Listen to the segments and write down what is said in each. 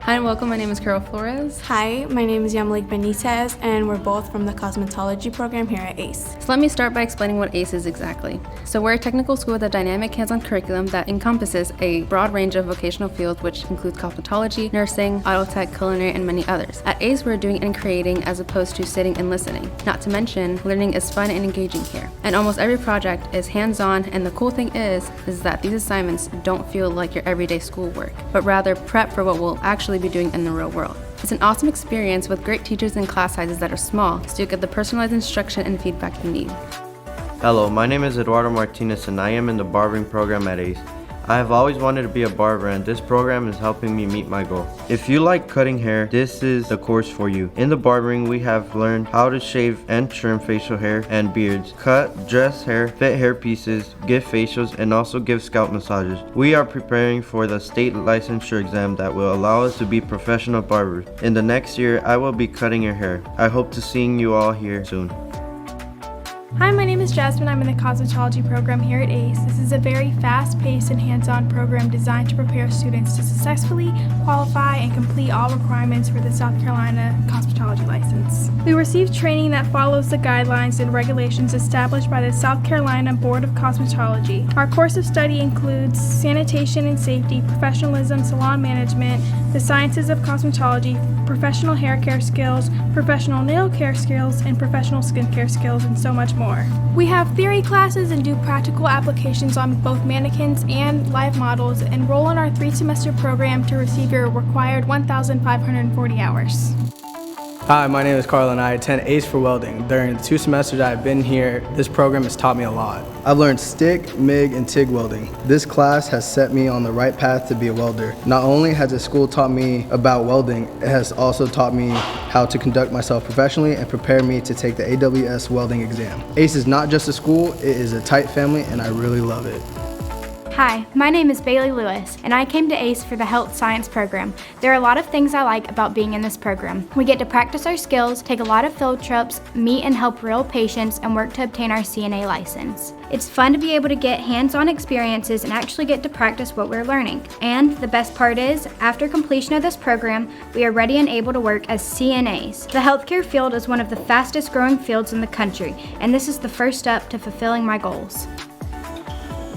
Hi and welcome, my name is Carol Flores. Hi, my name is Yamalik Benitez, and we're both from the Cosmetology program here at ACE. So let me start by explaining what ACE is exactly. So we're a technical school with a dynamic hands-on curriculum that encompasses a broad range of vocational fields, which includes cosmetology, nursing, auto tech, culinary, and many others. At ACE, we're doing and creating as opposed to sitting and listening. Not to mention, learning is fun and engaging here. And almost every project is hands-on, and the cool thing is that these assignments don't feel like your everyday schoolwork, but rather prep for what we'll actually be doing in the real world. It's an awesome experience with great teachers and class sizes that are small, so you get the personalized instruction and feedback you need. Hello, my name is Eduardo Martinez and I am in the barbering program at ACE. I have always wanted to be a barber and this program is helping me meet my goal. If you like cutting hair, this is the course for you. In the barbering, we have learned how to shave and trim facial hair and beards, cut, dress hair, fit hair pieces, give facials, and also give scalp massages. We are preparing for the state licensure exam that will allow us to be professional barbers. In the next year, I will be cutting your hair. I hope to seeing you all here soon. Hi, my name is Jasmine. I'm in the Cosmetology program here at ACE. This is a very fast-paced and hands-on program designed to prepare students to successfully qualify and complete all requirements for the South Carolina Cosmetology license. We receive training that follows the guidelines and regulations established by the South Carolina Board of Cosmetology. Our course of study includes sanitation and safety, professionalism, salon management, the sciences of cosmetology, professional hair care skills, professional nail care skills, and professional skincare skills, and so much more. We have theory classes and do practical applications on both mannequins and live models. Enroll in our 3-semester program to receive your required 1,540 hours. Hi, my name is Carl and I attend ACE for Welding. During the 2 semesters I've been here, this program has taught me a lot. I've learned stick, MIG, and TIG welding. This class has set me on the right path to be a welder. Not only has the school taught me about welding, it has also taught me how to conduct myself professionally and prepare me to take the AWS welding exam. ACE is not just a school, it is a tight family and I really love it. Hi, my name is Bailey Lewis, and I came to ACE for the Health Science program. There are a lot of things I like about being in this program. We get to practice our skills, take a lot of field trips, meet and help real patients, and work to obtain our CNA license. It's fun to be able to get hands-on experiences and actually get to practice what we're learning. And the best part is, after completion of this program, we are ready and able to work as CNAs. The healthcare field is one of the fastest growing fields in the country, and this is the first step to fulfilling my goals.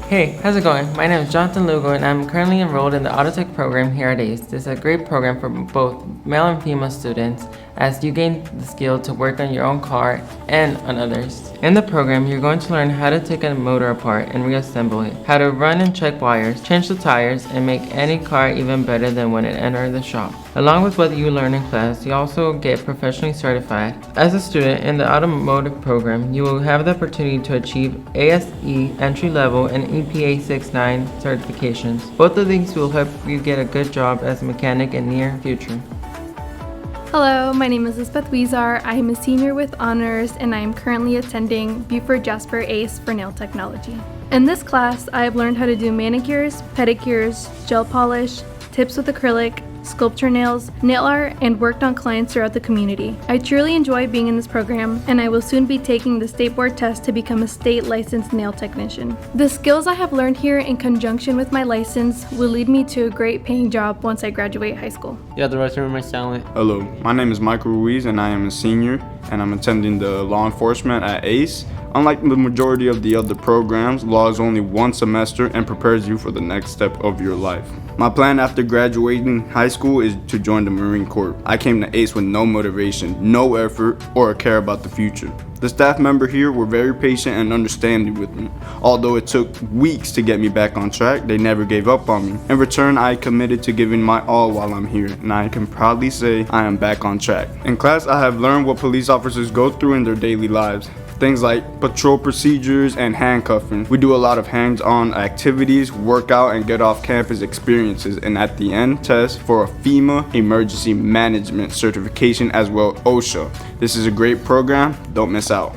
Hey, how's it going? My name is Jonathan Lugo and I'm currently enrolled in the Auto Tech program here at ACE. This is a great program for both male and female students as you gain the skill to work on your own car and on others. In the program, you're going to learn how to take a motor apart and reassemble it, how to run and check wires, change the tires, and make any car even better than when it entered the shop. Along with what you learn in class, you also get professionally certified. As a student in the automotive program, you will have the opportunity to achieve ASE entry level and EPA 6.9 certifications. Both of these will help you get a good job as a mechanic in the near future. Hello, my name is Lisbeth Weezar. I am a senior with honors and I am currently attending Beaufort-Jasper ACE for nail technology. In this class, I have learned how to do manicures, pedicures, gel polish, tips with acrylic, sculpture nails, nail art, and worked on clients throughout the community. I truly enjoy being in this program, and I will soon be taking the state board test to become a state licensed nail technician. The skills I have learned here in conjunction with my license will lead me to a great paying job once I graduate high school. Yeah, the rest of my silent. Hello, my name is Michael Ruiz and I am a senior and I'm attending the law enforcement at ACE. Unlike the majority of the other programs, law is only 1 semester and prepares you for the next step of your life. My plan after graduating high school is to join the Marine Corps. I came to ACE with no motivation, no effort, or a care about the future. The staff member here were very patient and understanding with me. Although it took weeks to get me back on track, they never gave up on me. In return, I committed to giving my all while I'm here, and I can proudly say I am back on track. In class, I have learned what police officers go through in their daily lives. Things like patrol procedures and handcuffing. We do a lot of hands-on activities, workout, and get off campus experiences, and at the end, test for a FEMA emergency management certification as well OSHA. This is a great program, don't miss out.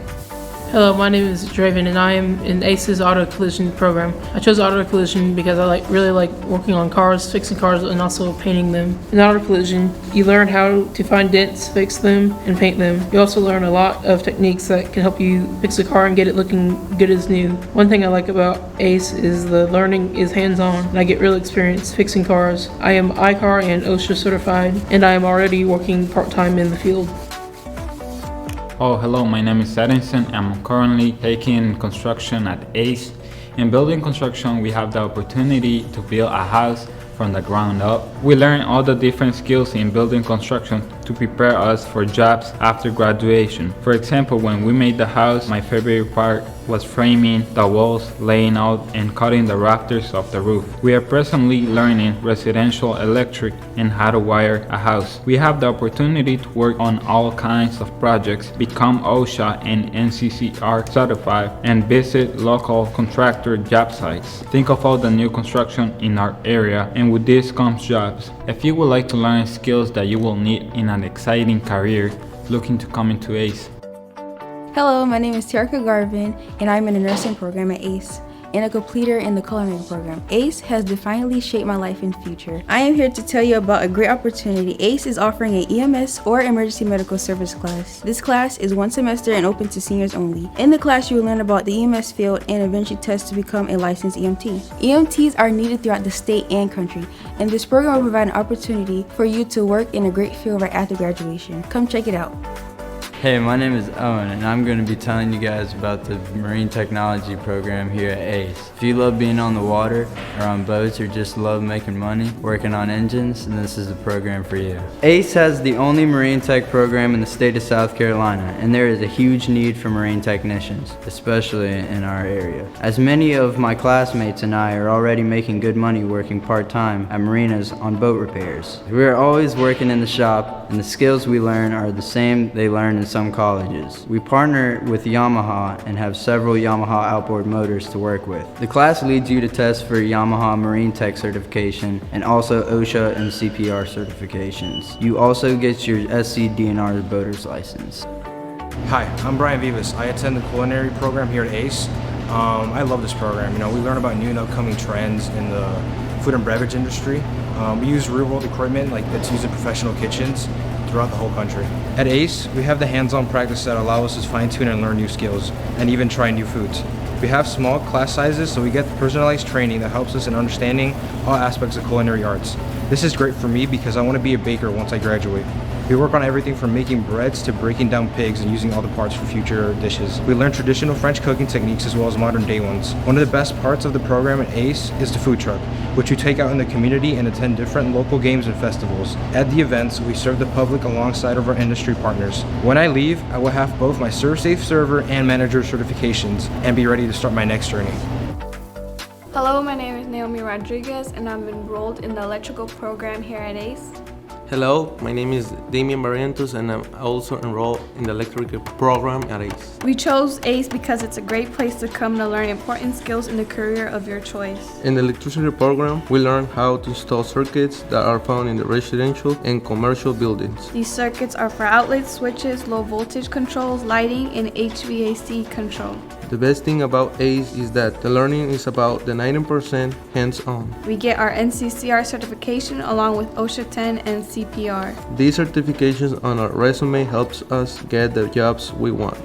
Hello, my name is Draven and I am in ACE's auto collision program. I chose auto collision because I really like working on cars, fixing cars, and also painting them. In auto collision, you learn how to find dents, fix them, and paint them. You also learn a lot of techniques that can help you fix a car and get it looking good as new. One thing I like about ACE is the learning is hands-on and I get real experience fixing cars. I am iCar and OSHA certified and I am already working part-time in the field. Oh, hello, my name is Edinson. I'm currently taking construction at ACE. In building construction, we have the opportunity to build a house from the ground up. We learn all the different skills in building construction to prepare us for jobs after graduation. For example, when we made the house, my favorite part was framing the walls, laying out and cutting the rafters of the roof. We are presently learning residential electric and how to wire a house. We have the opportunity to work on all kinds of projects, become OSHA and NCCR certified, and visit local contractor job sites. Think of all the new construction in our area, and with this comes jobs. If you would like to learn skills that you will need in an exciting career, looking to come into ACE. Hello, my name is Tiarka Garvin, and I'm in the nursing program at ACE, and a completer in the Culinary program. ACE has definitely shaped my life and future. I am here to tell you about a great opportunity. ACE is offering an EMS or Emergency Medical Service class. This class is 1 semester and open to seniors only. In the class, you will learn about the EMS field and eventually test to become a licensed EMT. EMTs are needed throughout the state and country, and this program will provide an opportunity for you to work in a great field right after graduation. Come check it out. Hey, my name is Owen and I'm going to be telling you guys about the Marine Technology program here at ACE. If you love being on the water or on boats or just love making money, working on engines, then this is the program for you. ACE has the only Marine Tech program in the state of South Carolina, and there is a huge need for Marine technicians, especially in our area. As many of my classmates and I are already making good money working part-time at marinas on boat repairs. We are always working in the shop, and the skills we learn are the same they learn in some colleges. We partner with Yamaha and have several Yamaha outboard motors to work with. The class leads you to test for Yamaha Marine Tech certification and also OSHA and CPR certifications. You also get your SC DNR boater's license. Hi, I'm Brian Vivas. I attend the Culinary program here at ACE. I love this program. We learn about new and upcoming trends in the food and beverage industry. We use real-world equipment that's used in professional kitchens throughout the whole country. At ACE, we have the hands-on practice that allow us to fine-tune and learn new skills and even try new foods. We have small class sizes, so we get personalized training that helps us in understanding all aspects of culinary arts. This is great for me because I want to be a baker once I graduate. We work on everything from making breads to breaking down pigs and using all the parts for future dishes. We learn traditional French cooking techniques as well as modern day ones. One of the best parts of the program at ACE is the food truck, which we take out in the community and attend different local games and festivals. At the events, we serve the public alongside of our industry partners. When I leave, I will have both my ServSafe server and manager certifications and be ready to start my next journey. Hello, my name is Naomi Rodriguez and I'm enrolled in the electrical program here at ACE. Hello, my name is Damian Barrientos and I'm also enrolled in the electrical program at ACE. We chose ACE because it's a great place to come to learn important skills in the career of your choice. In the electricity program, we learn how to install circuits that are found in the residential and commercial buildings. These circuits are for outlet switches, low voltage controls, lighting, and HVAC control. The best thing about ACE is that the learning is about the 90% hands-on. We get our NCCR certification along with OSHA 10 and CPR. These certifications on our resume helps us get the jobs we want.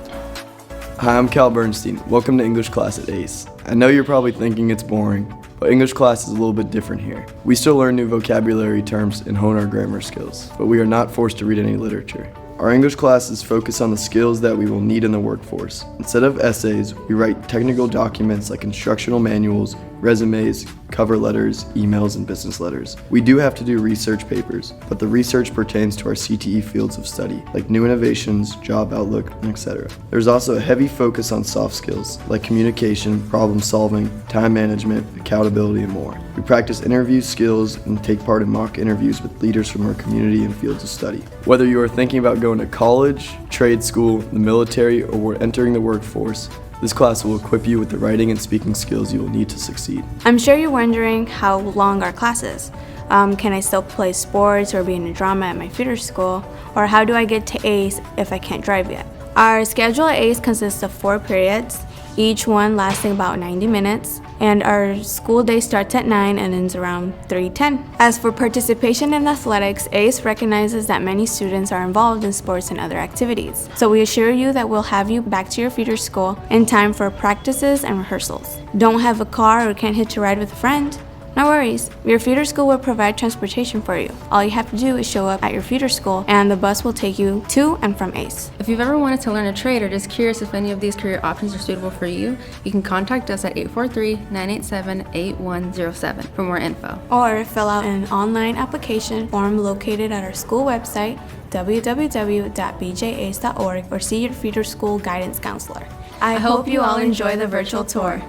Hi, I'm Cal Bernstein. Welcome to English class at ACE. I know you're probably thinking it's boring, but English class is a little bit different here. We still learn new vocabulary terms and hone our grammar skills, but we are not forced to read any literature. Our English classes focus on the skills that we will need in the workforce. Instead of essays, we write technical documents like instructional manuals, resumes, cover letters, emails, and business letters. We do have to do research papers, but the research pertains to our CTE fields of study, like new innovations, job outlook, etc. There's also a heavy focus on soft skills, like communication, problem solving, time management, accountability, and more. We practice interview skills and take part in mock interviews with leaders from our community and fields of study. Whether you are thinking about going to college, trade school, the military, or entering the workforce, this class will equip you with the writing and speaking skills you will need to succeed. I'm sure you're wondering how long our class is. Can I still play sports or be in a drama at my feeder school? Or how do I get to ACE if I can't drive yet? Our schedule at ACE consists of 4 periods, each one lasting about 90 minutes, and our school day starts at 9 and ends around 3:10. As for participation in athletics, ACE recognizes that many students are involved in sports and other activities. So we assure you that we'll have you back to your feeder school in time for practices and rehearsals. Don't have a car or can't hitch a ride with a friend? No worries, your feeder school will provide transportation for you. All you have to do is show up at your feeder school and the bus will take you to and from ACE. If you've ever wanted to learn a trade or just curious if any of these career options are suitable for you, you can contact us at 843-987-8107 for more info. Or fill out an online application form located at our school website, www.bjace.org, or see your feeder school guidance counselor. I hope you all enjoy the virtual tour.